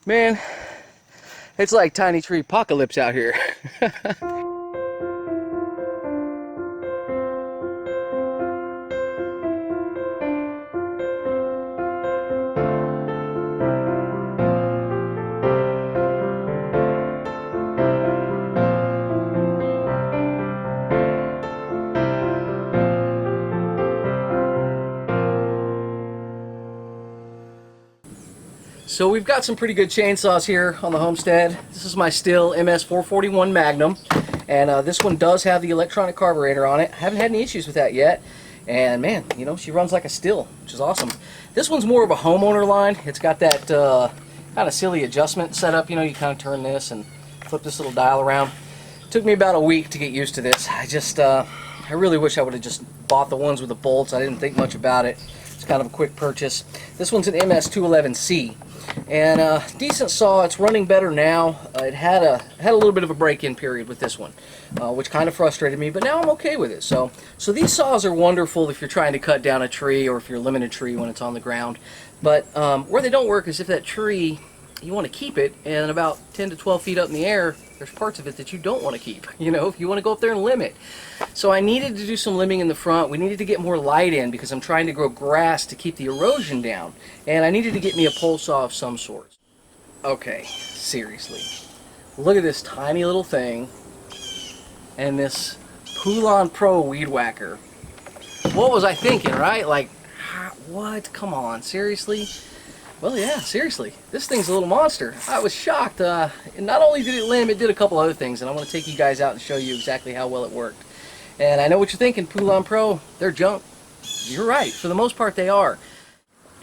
Man, it's like tiny tree apocalypse out here. So we've got some pretty good chainsaws here on the homestead. This is my Stihl MS441 Magnum, and this one does have the electronic carburetor on it. I haven't had any issues with that yet, and man, you know, she runs like a Stihl, which is awesome. This one's more of a homeowner line. It's got that kind of silly adjustment setup. You know, you kind of turn this and flip this little dial around. It took me about a week to get used to this. I really wish I would have just bought the ones with the bolts. I didn't think much about it. It's kind of a quick purchase. This one's an MS211C. And decent saw. It's running better now. It had a little bit of a break-in period with this one, which kind of frustrated me, but now I'm okay with it. So these saws are wonderful if you're trying to cut down a tree or if you're limbing a tree when it's on the ground. But where they don't work is if that tree, you want to keep it, and about 10 to 12 feet up in the air, there's parts of it that you don't want to keep, you know, if you want to go up there and limb it. So I needed to do some limbing in the front. We needed to get more light in because I'm trying to grow grass to keep the erosion down. And I needed to get me a pole saw of some sort. Okay, seriously. Look at this tiny little thing and this Poulan Pro Weed Whacker. What was I thinking, right? Like, what? Come on, seriously? Well, yeah, seriously. This thing's a little monster. I was shocked. Not only did it limb, it did a couple other things, and I want to take you guys out and show you exactly how well it worked. And I know what you're thinking, Poulan Pro, they're junk. You're right. For the most part, they are.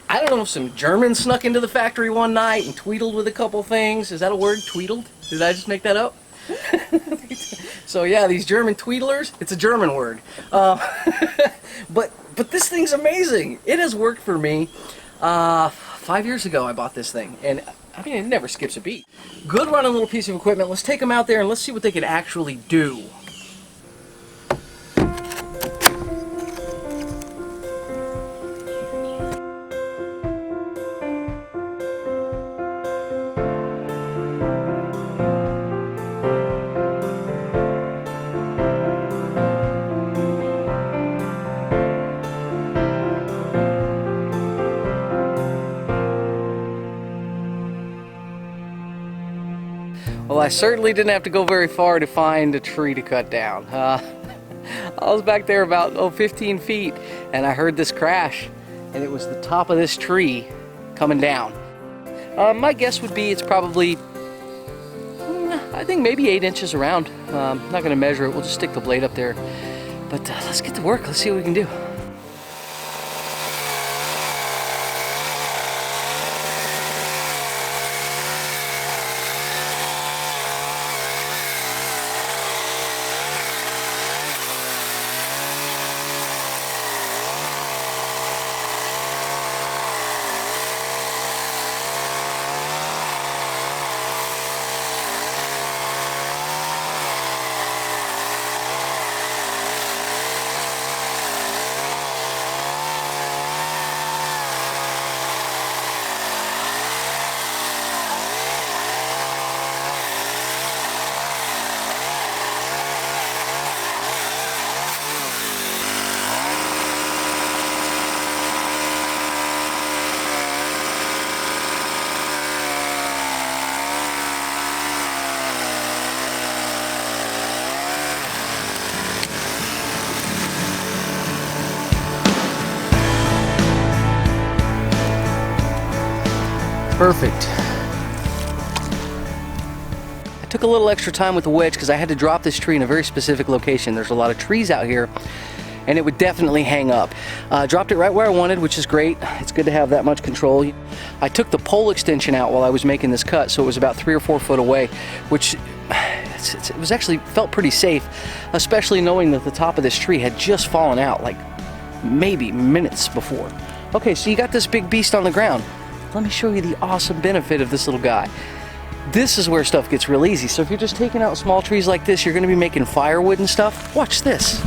I don't know if some Germans snuck into the factory one night and tweedled with a couple things. Is that a word, tweedled? Did I just make that up? So yeah, these German tweedlers, it's a German word. But this thing's amazing. It has worked for me. 5 years ago I bought this thing, and I mean, it never skips a beat. Good running little piece of equipment. Let's take them out there and let's see what they can actually do. Well, I certainly didn't have to go very far to find a tree to cut down. I was back there about 15 feet, and I heard this crash, and it was the top of this tree coming down. My guess would be it's probably, I think maybe 8 inches around. I'm not going to measure it. We'll just stick the blade up there. But let's get to work. Let's see what we can do. Perfect. I took a little extra time with the wedge because I had to drop this tree in a very specific location. There's a lot of trees out here and it would definitely hang up. Dropped it right where I wanted, which is great. It's good to have that much control. I took the pole extension out while I was making this cut, so it was about 3 or 4 foot away, which it was actually felt pretty safe, especially knowing that the top of this tree had just fallen out like maybe minutes before. Okay, so you got this big beast on the ground. Let me show you the awesome benefit of this little guy. This is where stuff gets real easy. So if you're just taking out small trees like this, you're going to be making firewood and stuff. Watch this.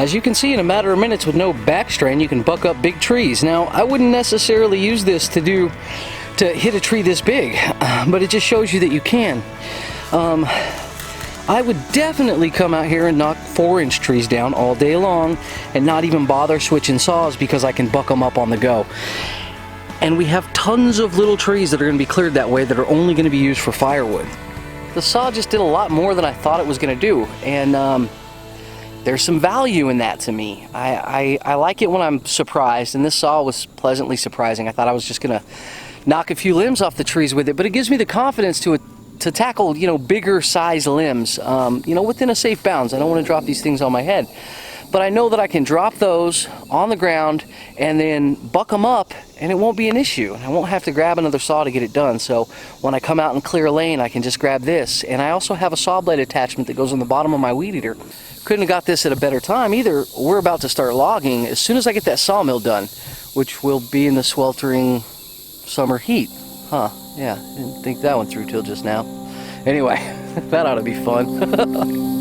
As you can see, in a matter of minutes with no back strain, you can buck up big trees. Now, I wouldn't necessarily use this to hit a tree this big, but it just shows you that you can. I would definitely come out here and knock 4-inch trees down all day long and not even bother switching saws because I can buck them up on the go. And we have tons of little trees that are going to be cleared that way that are only going to be used for firewood. The saw just did a lot more than I thought it was going to do, and there's some value in that to me. I like it when I'm surprised, and this saw was pleasantly surprising. I thought I was just going to knock a few limbs off the trees with it, but it gives me the confidence to tackle, you know, bigger size limbs, you know, within a safe bounds. I don't want to drop these things on my head, but I know that I can drop those on the ground and then buck them up, and it won't be an issue. I won't have to grab another saw to get it done. So when I come out and clear a lane, I can just grab this. And I also have a saw blade attachment that goes on the bottom of my weed eater. Couldn't have got this at a better time either. We're about to start logging as soon as I get that sawmill done, which will be in the sweltering summer heat. Huh, yeah, didn't think that one through till just now. Anyway, that ought to be fun.